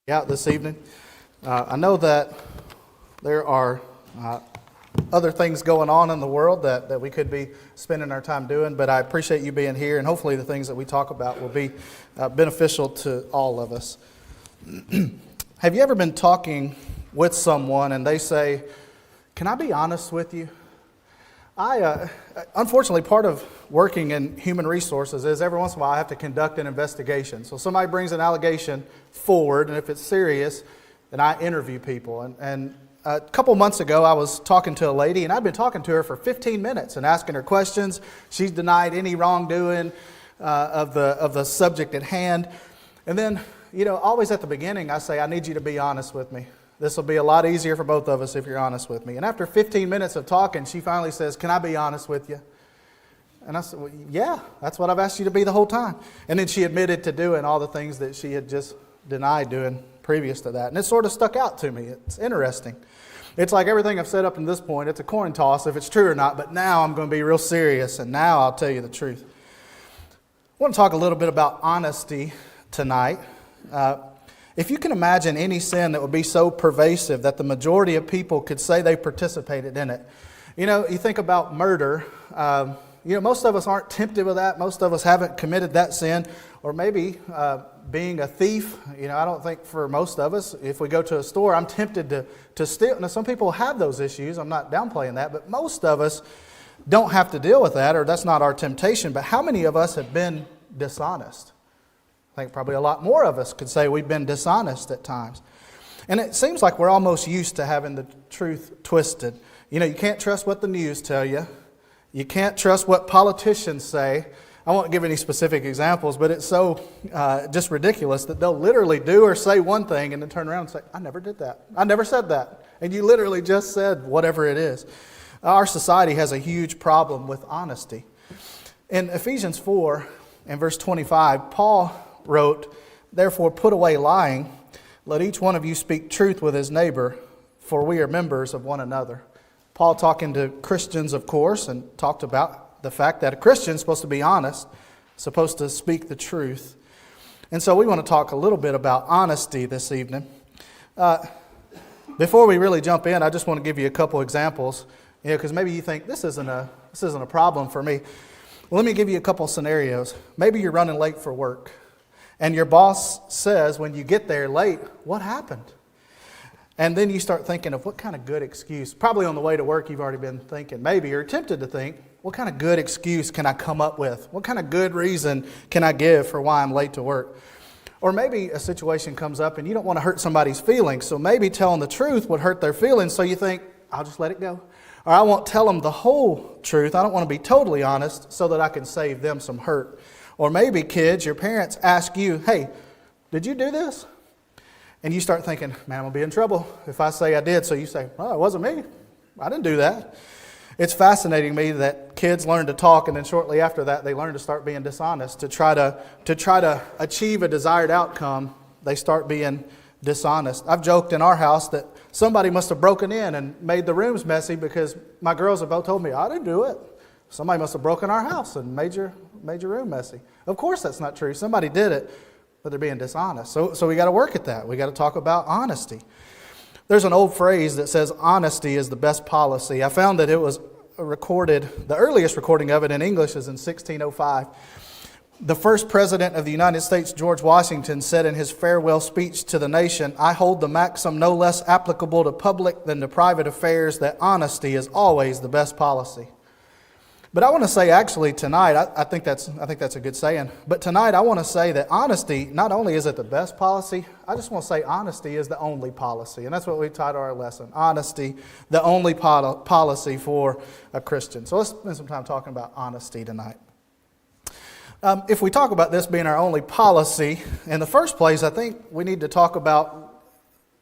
Out this evening. I know that there are other things going on in the world that we could be spending our time doing, but I appreciate you being here, and hopefully the things that we talk about will be beneficial to all of us. Have you ever been talking with someone and they say, "Can I be honest with you?" Unfortunately, part of working in human resources is every once in a while I have to conduct an investigation. So somebody brings an allegation forward, and if it's serious, then I interview people. And a couple months ago, I was talking to a lady, and I'd been talking to her for 15 minutes and asking her questions. She's denied any wrongdoing of the subject at hand. And then, always at the beginning, I say, "I need you to be honest with me. This will be a lot easier for both of us if you're honest with me." And after 15 minutes of talking, she finally says, "Can I be honest with you?" And I said, "Well, yeah, that's what I've asked you to be the whole time." And then she admitted to doing all the things that she had just denied doing previous to that. And it sort of stuck out to me. It's interesting. It's like everything I've said up to this point, it's a coin toss if it's true or not, but now I'm going to be real serious, and now I'll tell you the truth. I want to talk a little bit about honesty tonight. If you can imagine any sin that would be so pervasive that the majority of people could say they participated in it. You think about murder. Most of us aren't tempted with that. Most of us haven't committed that sin. Or maybe being a thief. I don't think for most of us, if we go to a store, I'm tempted to steal. Now, some people have those issues. I'm not downplaying that. But most of us don't have to deal with that, or that's not our temptation. But how many of us have been dishonest? I think probably a lot more of us could say we've been dishonest at times. And it seems like we're almost used to having the truth twisted. You can't trust what the news tell you. You can't trust what politicians say. I won't give any specific examples, but it's so just ridiculous that they'll literally do or say one thing and then turn around and say, "I never did that. I never said that." And you literally just said whatever it is. Our society has a huge problem with honesty. In Ephesians 4 and verse 25, Paul wrote, "Therefore put away lying. Let each one of you speak truth with his neighbor, for we are members of one another." Paul talking to Christians, of course, and talked about the fact that a Christian is supposed to be honest, supposed to speak the truth. And so we want to talk a little bit about honesty this evening. Before we really jump in, I just want to give you a couple examples, because maybe you think this isn't a problem for me. Well, let me give you a couple scenarios. Maybe you're running late for work. And your boss says when you get there late, "What happened?" And then you start thinking of what kind of good excuse. Probably on the way to work you've already been thinking. Maybe you're tempted to think, what kind of good excuse can I come up with? What kind of good reason can I give for why I'm late to work? Or maybe a situation comes up and you don't want to hurt somebody's feelings. So maybe telling the truth would hurt their feelings. So you think, I'll just let it go. Or I won't tell them the whole truth. I don't want to be totally honest so that I can save them some hurt. Or maybe, kids, your parents ask you, "Hey, did you do this?" And you start thinking, "Man, I'm going to be in trouble if I say I did." So you say, "Well, it wasn't me. I didn't do that." It's fascinating to me that kids learn to talk, and then shortly after that, they learn to start being dishonest. To try to achieve a desired outcome, they start being dishonest. I've joked in our house that somebody must have broken in and made the rooms messy because my girls have both told me, "I didn't do it." Somebody must have broken our house and made your room messy. Of course that's not true. Somebody did it, but they're being dishonest. So we got to work at that. We got to talk about honesty. There's an old phrase that says honesty is the best policy. I found that it was recorded, the earliest recording of it in English is in 1605. The first president of the United States, George Washington, said in his farewell speech to the nation, "I hold the maxim no less applicable to public than to private affairs, that honesty is always the best policy." But I want to say, actually, tonight, I think that's a good saying. But tonight, I want to say that honesty, not only is it the best policy, I just want to say honesty is the only policy. And that's what we titled our lesson, Honesty, the only policy for a Christian. So let's spend some time talking about honesty tonight. If we talk about this being our only policy, in the first place, I think we need to talk about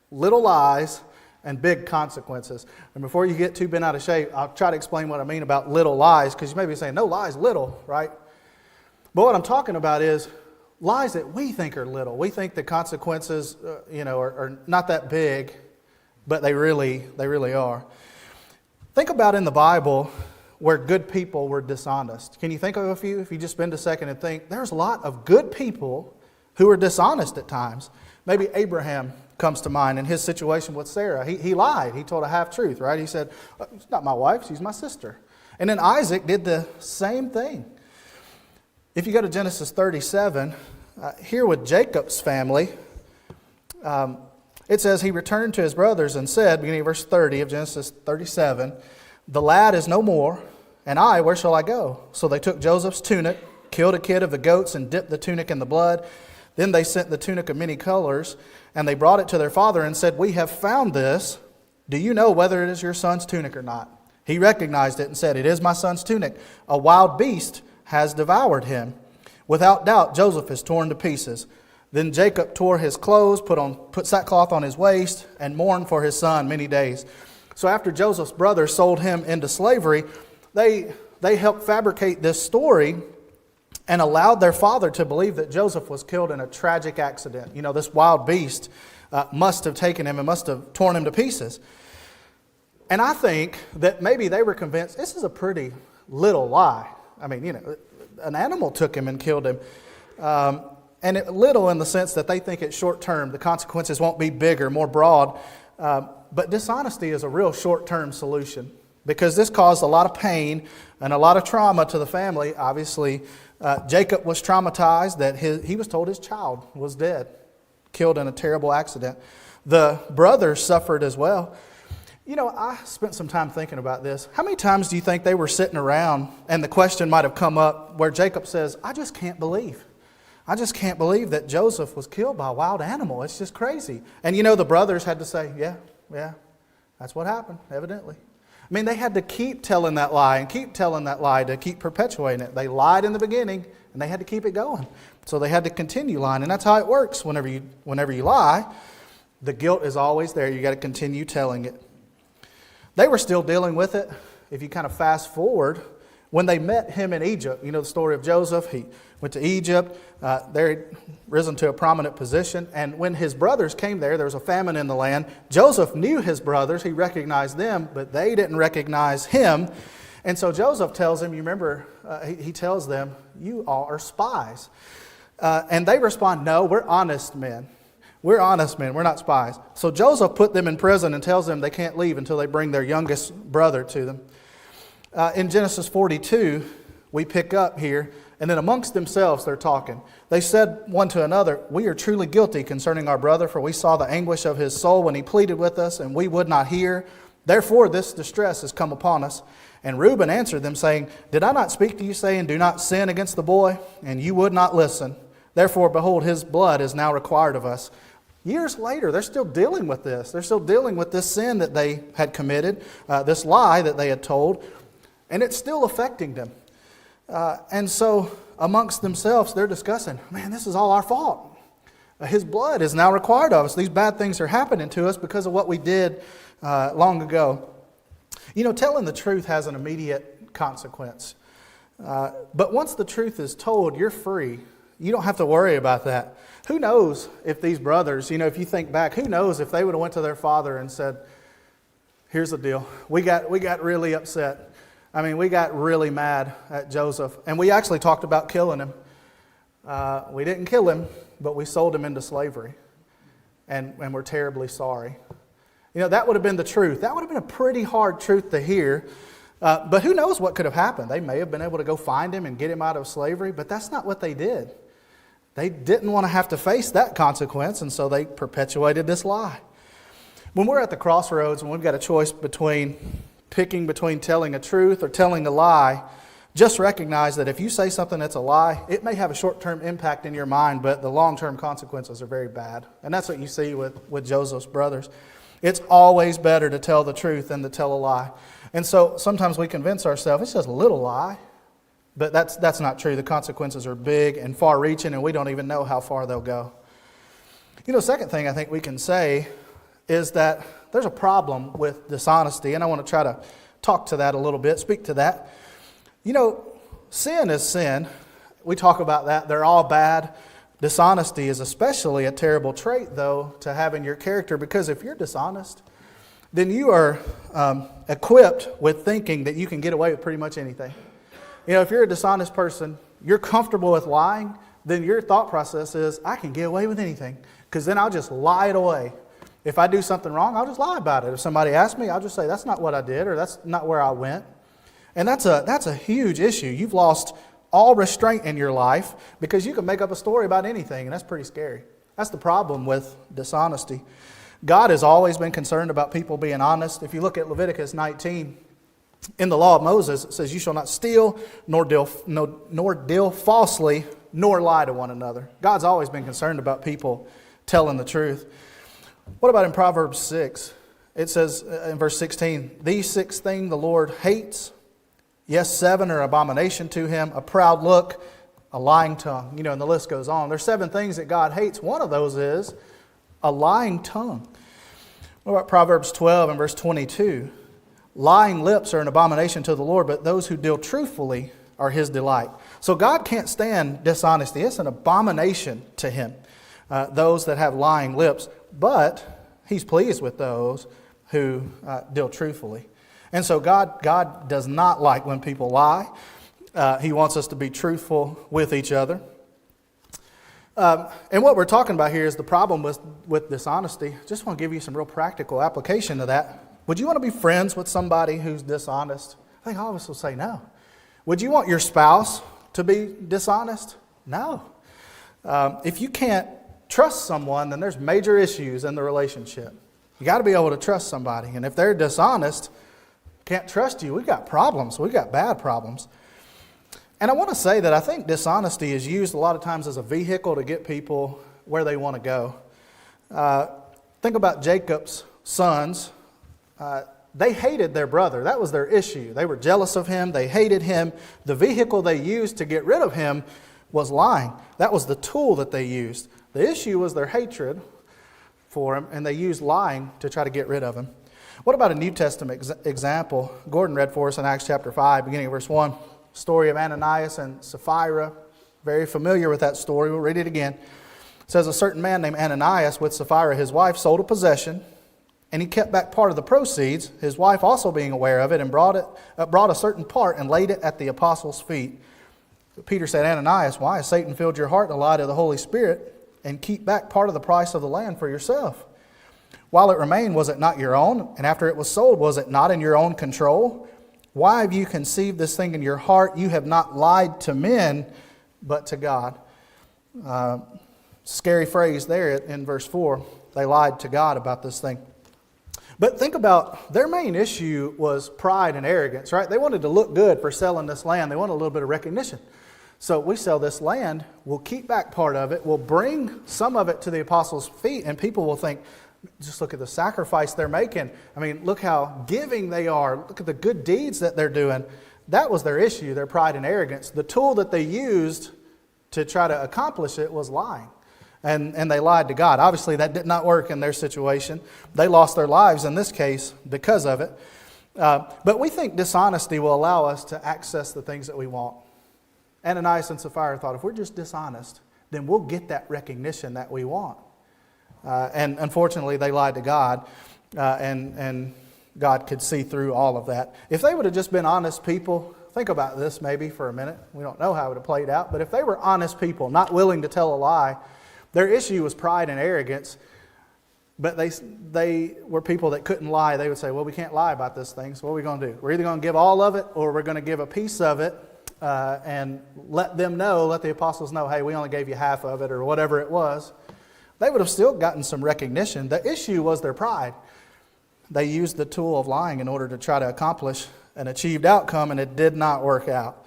little lies and big consequences. And before you get too bent out of shape, I'll try to explain what I mean about little lies, because you may be saying, "No, lies little," right? But what I'm talking about is lies that we think are little. We think the consequences, are not that big, but they really are. Think about in the Bible where good people were dishonest. Can you think of a few? If you just spend a second and think, there's a lot of good people who are dishonest at times. Maybe Abraham comes to mind in his situation with Sarah. He lied. He told a half-truth, right? He said, "It's not my wife, she's my sister." And then Isaac did the same thing. If you go to Genesis 37, here with Jacob's family, it says, he returned to his brothers and said, beginning of verse 30 of Genesis 37, "The lad is no more, and I, where shall I go?" So they took Joseph's tunic, killed a kid of the goats, and dipped the tunic in the blood. Then they sent the tunic of many colors, and they brought it to their father and said, "We have found this. Do you know whether it is your son's tunic or not?" He recognized it and said, "It is my son's tunic. A wild beast has devoured him. Without doubt, Joseph is torn to pieces." Then Jacob tore his clothes, put sackcloth on his waist, and mourned for his son many days. So after Joseph's brothers sold him into slavery, they helped fabricate this story and allowed their father to believe that Joseph was killed in a tragic accident. This wild beast must have taken him and must have torn him to pieces. And I think that maybe they were convinced this is a pretty little lie. I mean, an animal took him and killed him. Little in the sense that they think it's short term. The consequences won't be bigger, more broad. But dishonesty is a real short-term solution because this caused a lot of pain and a lot of trauma to the family. Obviously, Jacob was traumatized that he was told his child was dead, killed in a terrible accident. The brothers suffered as well. I spent some time thinking about this. How many times do you think they were sitting around and the question might have come up where Jacob says, I just can't believe that Joseph was killed by a wild animal. It's just crazy. And the brothers had to say, yeah, that's what happened, evidently. I mean, they had to keep telling that lie and keep telling that lie to keep perpetuating it. They lied in the beginning and they had to keep it going. So they had to continue lying. And that's how it works whenever you lie. The guilt is always there. You got to continue telling it. They were still dealing with it. If you kind of fast forward, when they met him in Egypt, the story of Joseph, he went to Egypt. There he'd risen to a prominent position. And when his brothers came there was a famine in the land. Joseph knew his brothers. He recognized them, but they didn't recognize him. And so Joseph tells them, you remember, he tells them, you all are spies. And they respond, no, we're honest men. We're honest men. We're not spies. So Joseph put them in prison and tells them they can't leave until they bring their youngest brother to them. In Genesis 42, we pick up here, and then amongst themselves they're talking. They said one to another, we are truly guilty concerning our brother, for we saw the anguish of his soul when he pleaded with us, and we would not hear. Therefore this distress has come upon us. And Reuben answered them, saying, did I not speak to you, saying, do not sin against the boy? And you would not listen. Therefore, behold, his blood is now required of us. Years later, they're still dealing with this. They're still dealing with this sin that they had committed, this lie that they had told, and it's still affecting them. And so amongst themselves, they're discussing, man, this is all our fault. His blood is now required of us. These bad things are happening to us because of what we did long ago. Telling the truth has an immediate consequence. But once the truth is told, you're free. You don't have to worry about that. Who knows if these brothers, if you think back, who knows if they would have went to their father and said, here's the deal. We got really upset. I mean, we got really mad at Joseph. And we actually talked about killing him. We didn't kill him, but we sold him into slavery. And we're terribly sorry. That would have been the truth. That would have been a pretty hard truth to hear. But who knows what could have happened. They may have been able to go find him and get him out of slavery, but that's not what they did. They didn't want to have to face that consequence, and so they perpetuated this lie. When we're at the crossroads and we've got a choice picking between telling a truth or telling a lie, just recognize that if you say something that's a lie, it may have a short-term impact in your mind, but the long-term consequences are very bad. And that's what you see with Joseph's brothers. It's always better to tell the truth than to tell a lie. And so sometimes we convince ourselves it's just a little lie, but that's not true. The consequences are big and far-reaching, and we don't even know how far they'll go. Second thing I think we can say is that there's a problem with dishonesty, and I want to try to talk to that a little bit, speak to that. Sin is sin. We talk about that. They're all bad. Dishonesty is especially a terrible trait, though, to have in your character, because if you're dishonest, then you are equipped with thinking that you can get away with pretty much anything. If you're a dishonest person, you're comfortable with lying then your thought process is, I can get away with anything, because then I'll just lie it away. If I do something wrong, I'll just lie about it. If somebody asks me, I'll just say, that's not what I did, or that's not where I went. And that's a huge issue. You've lost all restraint in your life because you can make up a story about anything, and that's pretty scary. That's the problem with dishonesty. God has always been concerned about people being honest. If you look at Leviticus 19, in the law of Moses, it says, you shall not steal, nor deal falsely, nor lie to one another. God's always been concerned about people telling the truth. What about in Proverbs 6? It says in verse 16, these 6 things the Lord hates. Yes, 7 are abomination to him, a proud look, a lying tongue. And the list goes on. There's 7 things that God hates. One of those is a lying tongue. What about Proverbs 12 and verse 22? Lying lips are an abomination to the Lord, but those who deal truthfully are his delight. So God can't stand dishonesty. It's an abomination to him, those that have lying lips. But he's pleased with those who deal truthfully. And so God does not like when people lie. He wants us to be truthful with each other. And what we're talking about here is the problem with dishonesty. Just want to give you some real practical application to that. Would you want to be friends with somebody who's dishonest? I think all of us will say no. Would you want your spouse to be dishonest? No. If you can't trust someone, then there's major issues in the relationship. You got to be able to trust somebody. And if they're dishonest, can't trust you, we've got problems. We've got bad problems. And I want to say that I think dishonesty is used a lot of times as a vehicle to get people where they want to go. Think about Jacob's sons. They hated their brother. That was their issue. They were jealous of him. They hated him. The vehicle they used to get rid of him was lying. That was the tool that they used. The issue was their hatred for him, and they used lying to try to get rid of him. What about a New Testament example? Gordon read for us in Acts chapter 5, beginning of verse 1. Story of Ananias and Sapphira. Very familiar with that story. We'll read it again. It says, a certain man named Ananias with Sapphira, his wife, sold a possession, and he kept back part of the proceeds, his wife also being aware of it, and brought a certain part and laid it at the apostles' feet. Peter said, Ananias, why has Satan filled your heart to lie to the Holy Spirit and keep back part of the price of the land for yourself? While it remained, was it not your own? And after it was sold, was it not in your own control? Why have you conceived this thing in your heart? You have not lied to men, but to God. Scary phrase there in verse 4. They lied to God about this thing. But think about, their main issue was pride and arrogance, right? They wanted to look good for selling this land. They wanted a little bit of recognition. So we sell this land, we'll keep back part of it, we'll bring some of it to the apostles' feet, and people will think, just look at the sacrifice they're making. I mean, look how giving they are. Look at the good deeds that they're doing. That was their issue, their pride and arrogance. The tool that they used to try to accomplish it was lying. And they lied to God. Obviously, that did not work in their situation. They lost their lives in this case because of it. But we think dishonesty will allow us to access the things that we want. Ananias and Sapphira thought, if we're just dishonest, then we'll get that recognition that we want. And unfortunately, they lied to God, and God could see through all of that. If they would have just been honest people, think about this maybe for a minute. We don't know how it would have played out, but if they were honest people, not willing to tell a lie, their issue was pride and arrogance, but they were people that couldn't lie. They would say, well, we can't lie about this thing, so what are we going to do? We're either going to give all of it, or we're going to give a piece of it and let the apostles know, hey, we only gave you half of it, or whatever it was. They would have still gotten some recognition. The issue was their pride. They used the tool of lying in order to try to accomplish an achieved outcome, and it did not work out.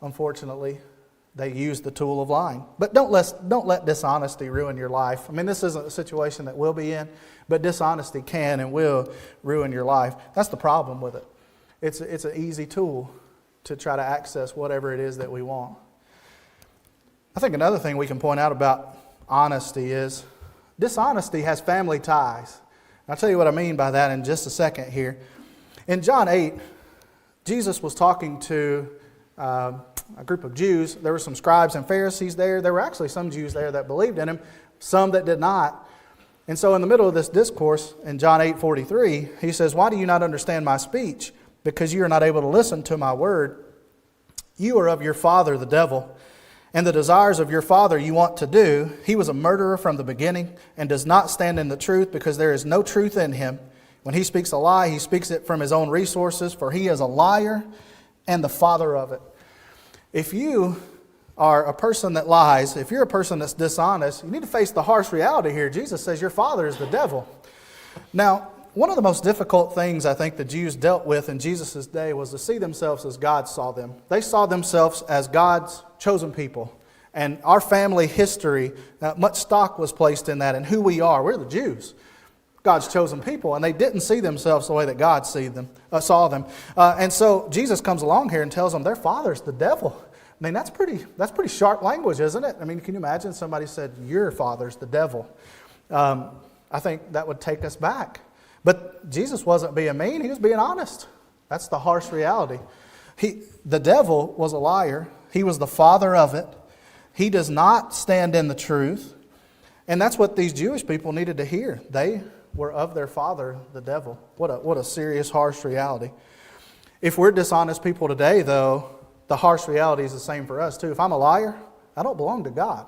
Unfortunately, they used the tool of lying. But don't let dishonesty ruin your life. I mean, this isn't a situation that we'll be in, but dishonesty can and will ruin your life. That's the problem with it. It's an easy tool to try to access whatever it is that we want. I think another thing we can point out about honesty is dishonesty has family ties. I'll tell you what I mean by that in just a second here. In John 8, Jesus was talking to a group of Jews. There were some scribes and Pharisees there. There were actually some Jews there that believed in him, some that did not. And so in the middle of this discourse, in John 8:43, he says, why do you not understand my speech? Because you are not able to listen to my word. You are of your father, the devil, and the desires of your father you want to do. He was a murderer from the beginning and does not stand in the truth because there is no truth in him. When he speaks a lie, he speaks it from his own resources, for he is a liar and the father of it. If you are a person that lies, if you're a person that's dishonest, you need to face the harsh reality here. Jesus says your father is the devil. Now, one of the most difficult things I think the Jews dealt with in Jesus' day was to see themselves as God saw them. They saw themselves as God's chosen people. And our family history, much stock was placed in that and who we are. We're the Jews, God's chosen people. And they didn't see themselves the way that God saw them. And so Jesus comes along here and tells them their father's the devil. I mean, that's pretty sharp language, isn't it? I mean, can you imagine somebody said, your father's the devil? I think that would take us back. But Jesus wasn't being mean, he was being honest. That's the harsh reality. The devil was a liar. He was the father of it. He does not stand in the truth. And that's what these Jewish people needed to hear. They were of their father, the devil. What a serious, harsh reality. If we're dishonest people today, though, the harsh reality is the same for us too. If I'm a liar, I don't belong to God.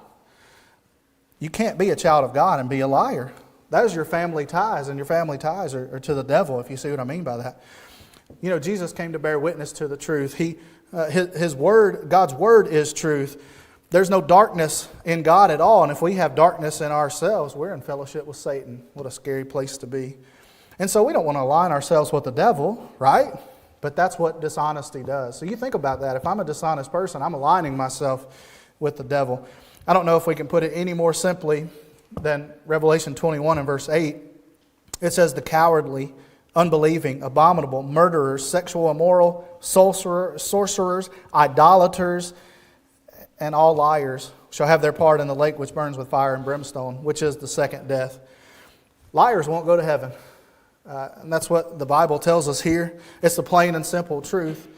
You can't be a child of God and be a liar. That is your family ties, and your family ties are to the devil, if you see what I mean by that. You know, Jesus came to bear witness to the truth. His word, God's word is truth. There's no darkness in God at all, and if we have darkness in ourselves, we're in fellowship with Satan. What a scary place to be. And so we don't want to align ourselves with the devil, right? But that's what dishonesty does. So you think about that. If I'm a dishonest person, I'm aligning myself with the devil. I don't know if we can put it any more simply than Revelation 21 and verse 8. It says, the cowardly, unbelieving, abominable, murderers, sexual immoral, sorcerers, idolaters, and all liars shall have their part in the lake which burns with fire and brimstone, which is the second death. Liars won't go to heaven. And that's what the Bible tells us here. It's the plain and simple truth.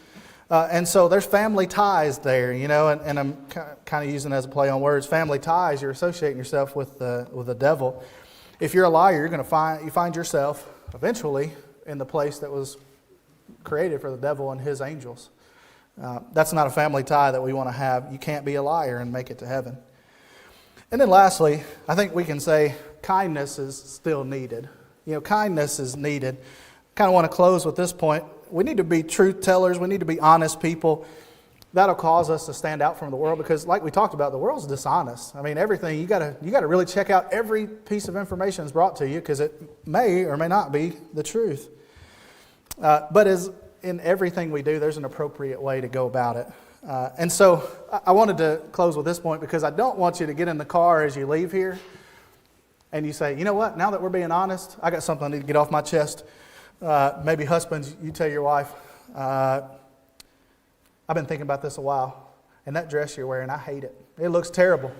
And so there's family ties there, you know, and I'm kind of using it as a play on words. Family ties, you're associating yourself with the devil. If you're a liar, you're going to find yourself eventually in the place that was created for the devil and his angels. That's not a family tie that we want to have. You can't be a liar and make it to heaven. And then lastly, I think we can say kindness is still needed. You know, kindness is needed. Kind of want to close with this point. We need to be truth tellers. We need to be honest people. That'll cause us to stand out from the world because, like we talked about, the world's dishonest. I mean, everything you got to really check out every piece of information that's brought to you because it may or may not be the truth. But as in everything we do, there's an appropriate way to go about it. And so I wanted to close with this point because I don't want you to get in the car as you leave here and you say, you know what? Now that we're being honest, I got something I need to get off my chest. Maybe husbands, you tell your wife, I've been thinking about this a while, and that dress you're wearing, I hate it. It looks terrible.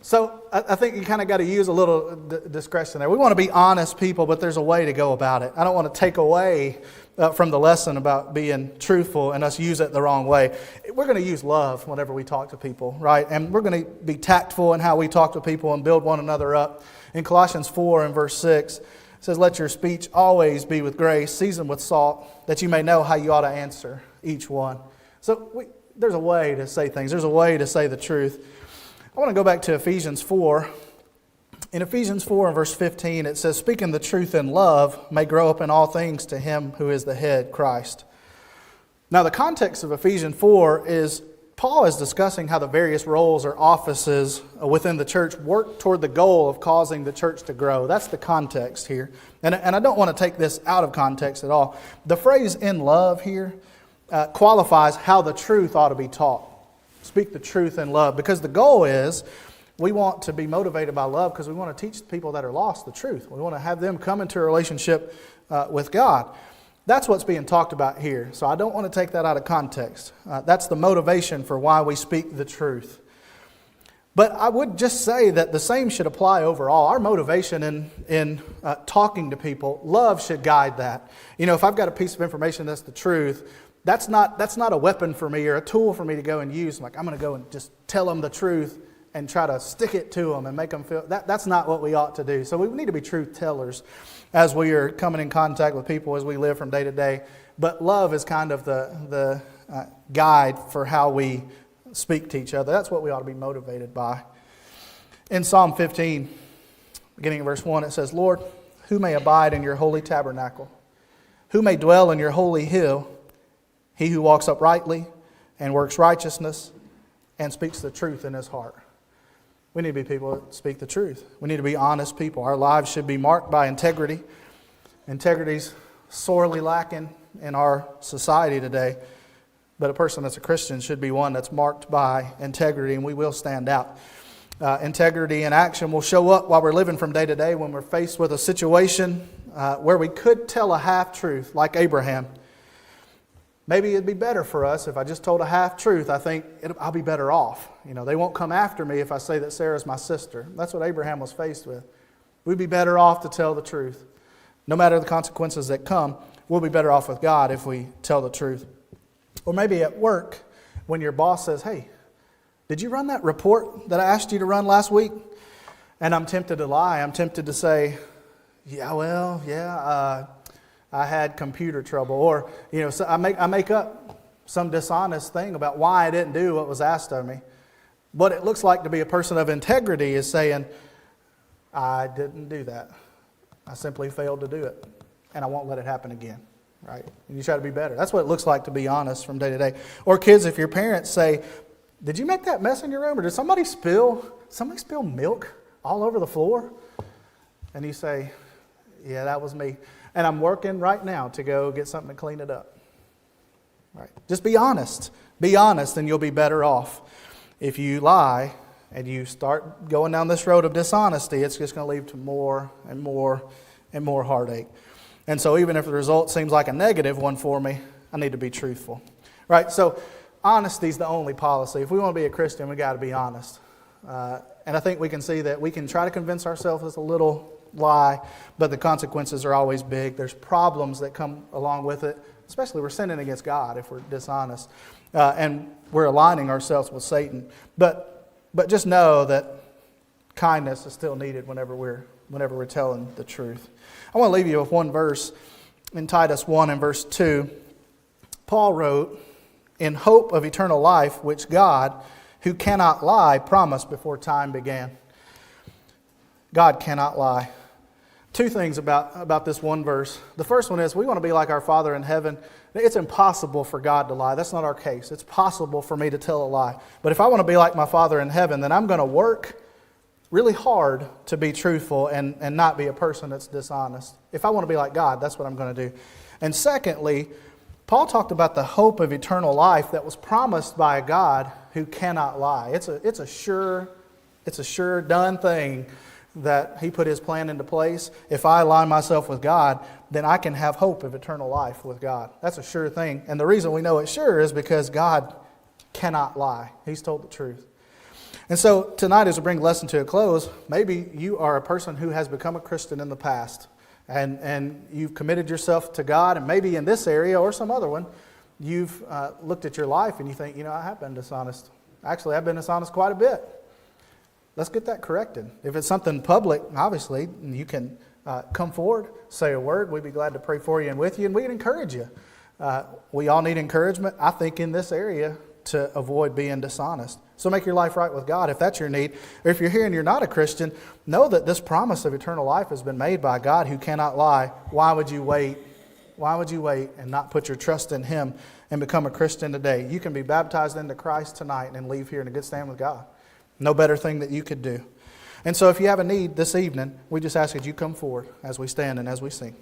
So I think you kind of got to use a little discretion there. We want to be honest people, but there's a way to go about it. I don't want to take away from the lesson about being truthful and us use it the wrong way. We're going to use love whenever we talk to people, right? And we're going to be tactful in how we talk to people and build one another up. In Colossians 4 and verse 6, it says, let your speech always be with grace, seasoned with salt, that you may know how you ought to answer each one. So there's a way to say things. There's a way to say the truth. I want to go back to Ephesians 4. In Ephesians 4 and verse 15, it says, speaking the truth in love may grow up in all things to him who is the head, Christ. Now, the context of Ephesians 4 is Paul is discussing how the various roles or offices within the church work toward the goal of causing the church to grow. That's the context here. And I don't want to take this out of context at all. The phrase in love here qualifies how the truth ought to be taught. Speak the truth in love. Because the goal is we want to be motivated by love because we want to teach people that are lost the truth. We want to have them come into a relationship with God. That's what's being talked about here. So I don't want to take that out of context. That's the motivation for why we speak the truth. But I would just say that the same should apply overall. Our motivation in talking to people, love should guide that. You know, if I've got a piece of information that's the truth, that's not a weapon for me or a tool for me to go and use. Like, I'm going to go and just tell them the truth and try to stick it to them and make them feel... That's not what we ought to do. So we need to be truth tellers as we are coming in contact with people as we live from day to day. But love is kind of the guide for how we speak to each other. That's what we ought to be motivated by. In Psalm 15, beginning of verse 1, it says, Lord, who may abide in your holy tabernacle? Who may dwell in your holy hill? He who walks uprightly and works righteousness and speaks the truth in his heart. We need to be people that speak the truth. We need to be honest people. Our lives should be marked by integrity. Integrity's sorely lacking in our society today. But a person that's a Christian should be one that's marked by integrity, and we will stand out. Integrity in action will show up while we're living from day to day when we're faced with a situation where we could tell a half-truth, like Abraham. Maybe it'd be better for us if I just told a half-truth. I think I'll be better off. They won't come after me if I say that Sarah's my sister. That's what Abraham was faced with. We'd be better off to tell the truth. No matter the consequences that come, we'll be better off with God if we tell the truth. Or maybe at work, when your boss says, hey, did you run that report that I asked you to run last week? And I'm tempted to lie. I'm tempted to say, I had computer trouble. Or, so I make up some dishonest thing about why I didn't do what was asked of me. What it looks like to be a person of integrity is saying, I didn't do that. I simply failed to do it. And I won't let it happen again. Right? And you try to be better. That's what it looks like to be honest from day to day. Or kids, if your parents say, did you make that mess in your room? Or did somebody spill milk all over the floor? And you say, yeah, that was me. And I'm working right now to go get something to clean it up. Right? Just be honest. Be honest and you'll be better off. If you lie and you start going down this road of dishonesty, it's just going to lead to more and more and more heartache. And so even if the result seems like a negative one for me, I need to be truthful. Right? So honesty is the only policy. If we want to be a Christian, we've got to be honest. And I think we can see that we can try to convince ourselves it's a little lie, but the consequences are always big. There's problems that come along with it, especially we're sinning against God if we're dishonest. And we're aligning ourselves with Satan. But just know that kindness is still needed whenever we're telling the truth. I want to leave you with one verse in Titus 1 and verse 2. Paul wrote, in hope of eternal life, which God, who cannot lie, promised before time began. God cannot lie. Two things about this one verse. The first one is we want to be like our Father in heaven. It's impossible for God to lie. That's not our case. It's possible for me to tell a lie. But if I want to be like my Father in heaven, then I'm going to work really hard to be truthful and not be a person that's dishonest. If I want to be like God, that's what I'm going to do. And secondly, Paul talked about the hope of eternal life that was promised by a God who cannot lie. It's a sure done thing that He put His plan into place. If I align myself with God, then I can have hope of eternal life with God. That's a sure thing. And the reason we know it's sure is because God cannot lie. He's told the truth. And so tonight, as we bring the lesson to a close, maybe you are a person who has become a Christian in the past. And you've committed yourself to God, and maybe in this area or some other one, you've looked at your life and you think, I have been dishonest. Actually, I've been dishonest quite a bit. Let's get that corrected. If it's something public, obviously, you can come forward, say a word. We'd be glad to pray for you and with you, and we'd encourage you. We all need encouragement, I think, in this area to avoid being dishonest. So make your life right with God if that's your need. Or if you're here and you're not a Christian, know that this promise of eternal life has been made by God who cannot lie. Why would you wait? Why would you wait and not put your trust in Him and become a Christian today? You can be baptized into Christ tonight and leave here in a good stand with God. No better thing that you could do. And so if you have a need this evening, we just ask that you come forward as we stand and as we sing.